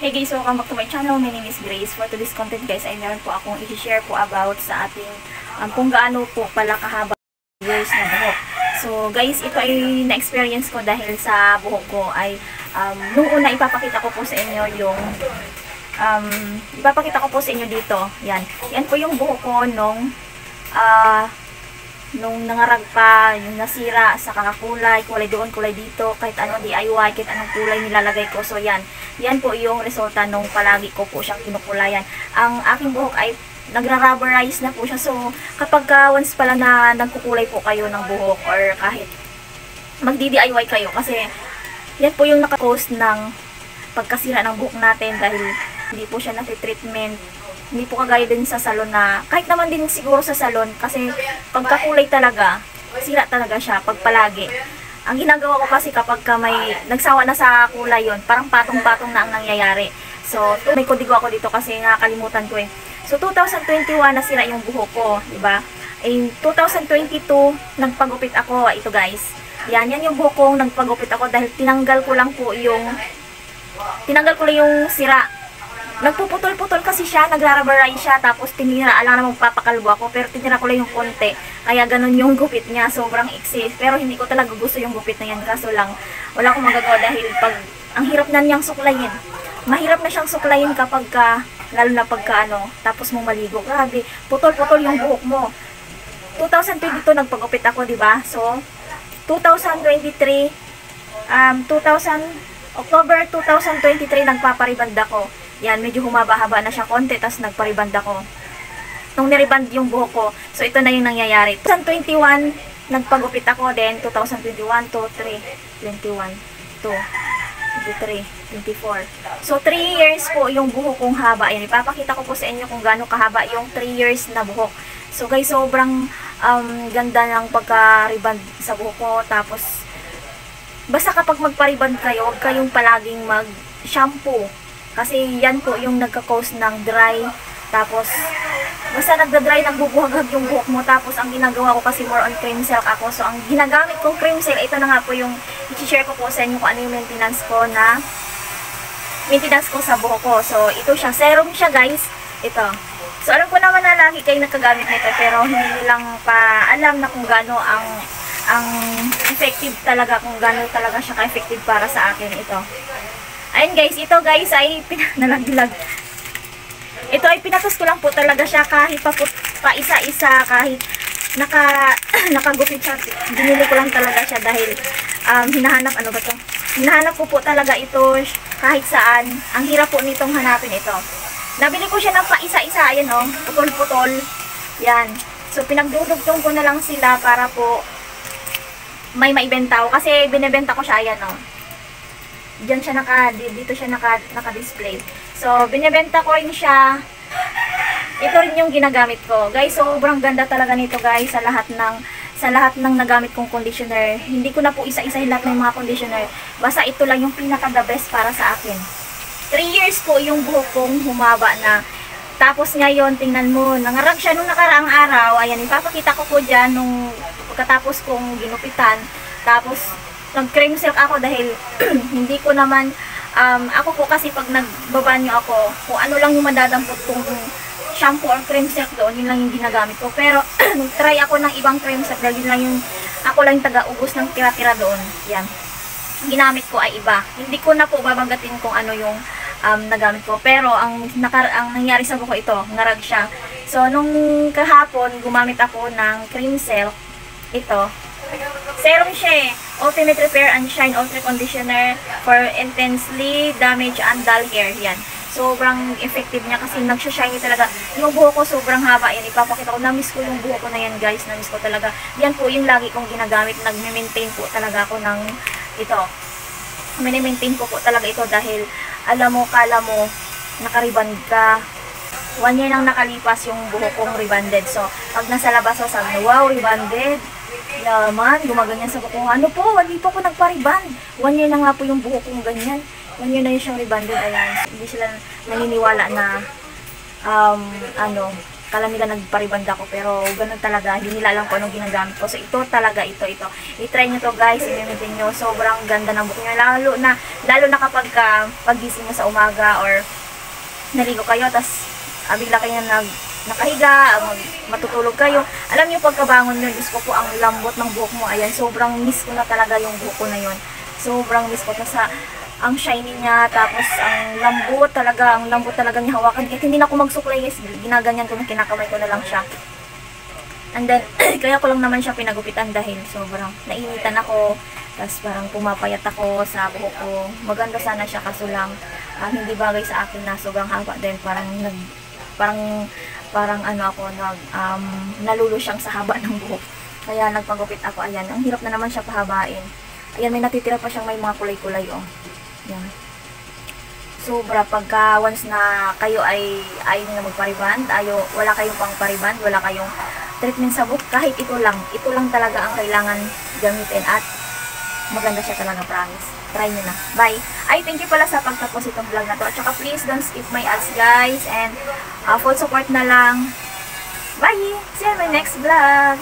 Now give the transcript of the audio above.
Hey guys, welcome back to my channel. My name is Grace. For today's content guys, ay meron po akong i-share po about sa ating kung gaano po pala kahaba years na buhok. So guys, ito ay na-experience ko dahil sa buhok ko ay nung una ipapakita ko po sa inyo yung ipapakita ko po sa inyo dito. Yan po yung buhok ko nung nangarag pa, yung nasira sa kakakulay, kulay doon, kulay dito, kahit anong DIY, kahit anong kulay nilalagay ko. So yan po yung resulta nung palagi ko po siyang kinukulayan. Ang aking buhok ay nagra-rubberize na po siya. So kapag once pala na nagkukulay po kayo ng buhok or kahit magdi-DIY kayo, kasi yan po yung naka-cause ng pagkasira ng buhok natin dahil hindi po siya na-treatment. Hindi po kagaya din sa salon na, kahit naman din siguro sa salon, kasi pagkakulay talaga, sira talaga siya pag palagi. Ang ginagawa ko kasi kapag may nagsawa na sa kulay yon, parang patong-patong na ang nangyayari. So, may kodigo ako dito kasi nakakalimutan ko eh. So, 2021 nasira yung buhok ko, diba? In 2022, nagpagupit ako. Ito guys. Yan yung buhok ko, nagpagupit ako dahil tinanggal ko lang yung sira. Nagpuputol-putol kasi siya, nagra-rubberize siya, tapos tinira, alam na magpapakalbo ako, pero tinira ko lang yung konti, kaya ganun yung gupit niya, sobrang iksi. Pero hindi ko talaga gusto yung gupit na yan, kaso lang, wala akong magagawa dahil ang hirap na niyang suklayin. Mahirap na siyang suklayin kapag lalo na pagka tapos mong maligo, grabe, putol-putol yung buhok mo. 2022 nagpagupit ako, diba? So, 2023, October 2023 nagpapariband ako. Yan, medyo humaba-haba na siya konti, tapos nagpariband ako. Nung niriband yung buhok ko, so ito na yung nangyayari. 2021, nagpagupit ako, then 2021, 2, 3, 21, 2, 23, 24. So, 3 years po yung buhok kong haba. Yan, ipapakita ko po sa inyo kung gaano kahaba yung 3 years na buhok. So, guys, sobrang ganda ng pagka-riband sa buhok ko. Tapos, basta kapag magpariband kayo, huwag kayong palaging mag-shampoo. Kasi yan po yung nagka-cause ng dry. Tapos, basta nagda-dry, nagbubuhagag yung buhok mo. Tapos, ang ginagawa ko kasi more on cream silk ako. So, ang ginagamit kong cream silk, ito na nga po yung i-share ko po sa inyo kung ano yung maintenance ko sa buhok ko. So, ito siya. Serum siya, guys. Ito. So, alam ko naman na lagi kayo nagkagamit nito. Pero, hindi lang pa alam na kung gaano ang effective talaga, kung gaano talaga siya ka-effective para sa akin. Ito. Ayun guys, ito guys ay nalaglag. Ito ay pinatos ko lang po talaga siya kahit pa isa-isa, kahit nakagupit siya. Binili ko lang talaga siya dahil hinahanap, hinahanap ko po talaga ito kahit saan. Ang hirap po nitong hanapin ito. Nabili ko siya ng pa isa-isa, ayan o, putol-putol. Yan. So pinagdudugtong ko na lang sila para po may maibenta ko. Kasi binibenta ko siya, ayan o. Diyan siya dito siya naka-display. So, binebenta ko rin siya. Ito rin yung ginagamit ko. Guys, sobrang ganda talaga nito, guys, sa lahat ng nagamit kong conditioner. Hindi ko na po isa-isahin lahat ng mga conditioner. Basta ito lang yung pinaka-the best para sa akin. 3 years po yung buhok kong humaba na. Tapos ngayon, tingnan mo, nangarag siya nung nakaraang araw. Ayan, ipapakita ko po dyan nung pagkatapos kong ginupitan. Tapos, nag-cream silk ako dahil hindi ko naman, ako po kasi pag nagbabanyo ako, kung ano lang yung madadampot kong shampoo or cream silk doon, yun lang yung ginagamit ko. Pero, nag-try ako ng ibang cream silk dahil yun lang yung, ako lang yung taga-ubos ng tira-tira doon. Yan. Ang ginamit ko ay iba. Hindi ko na po babanggatin kung ano yung nagamit ko. Pero, ang nangyari sa buko ito, ngarag siya. So, nung kahapon, gumamit ako ng cream silk. Ito. Serum siya eh. Ultimate Repair and Shine Ultra Conditioner for intensely damaged and dull hair. Yan. Sobrang effective niya kasi nagsha-shiny talaga. Yung buhok ko sobrang haba. Yan. Ipapakita ko. Na-miss ko yung buhok ko na yan, guys. Na-miss ko talaga. Yan po yung lagi kong ginagamit. Nag-maintain po talaga ako ng ito. Mini-maintain ko po talaga ito dahil kala mo, nakariband ka. 1 year nang nakalipas yung buhok kong rebanded. So, pag nasa labas ako, sabi, wow, rebanded. Yaman, gumaganyan sa buhok ko. Ano po, hindi po ako nagpa-reband. 1 year na nga po yung buhok kong ganyan. 1 year na yun siyang rebanded. Ayan, hindi sila naniniwala na Kala nila nagpariband ako, pero ganun talaga, hindi nila alam kung anong ginagamit ko. So ito talaga, ito. I-try nyo to guys, i-maintain nyo. Sobrang ganda ng buhok nyo. Lalo na kapag pagising nyo sa umaga or naligo kayo, tas bigla kayo nakahiga, matutulog kayo. Alam nyo, pagkabangon nyo, Diyos ko po, ang lambot ng buhok mo. Ayan, sobrang miss ko na talaga yung buhok ko na yun. Sobrang miss ko. Tas ang shiny niya, tapos ang lambot talaga niya hawakan. Kahit hindi na ako magsuklay guys, ginaganyan ko na, kinakamay ko na lang siya. And then, kaya ko lang naman siya pinagupitan dahil sobrang nainitan ako. Tapos parang pumapayat ako sa buhok ko. Maganda sana siya, kaso lang hindi bagay sa akin na sobrang haba din. Parang ano ako, nalulo siyang sa haba ng buhok. Kaya nagpagupit ako. Ayan, ang hirap na naman siya pahabain. Ayan, may natitira pa siyang may mga kulay-kulay, oh. Yan. Sobra, pagka once na kayo ay ayaw na magpariband, wala kayong pang pariband, wala kayong treatment sa buhok, kahit ito lang talaga ang kailangan gamitin at maganda siya talaga, promise. Try nyo na. Bye! Ay, thank you pala sa pagtapos itong vlog na to. At saka please don't skip my ads guys, and full support na lang. Bye! See you in my next vlog!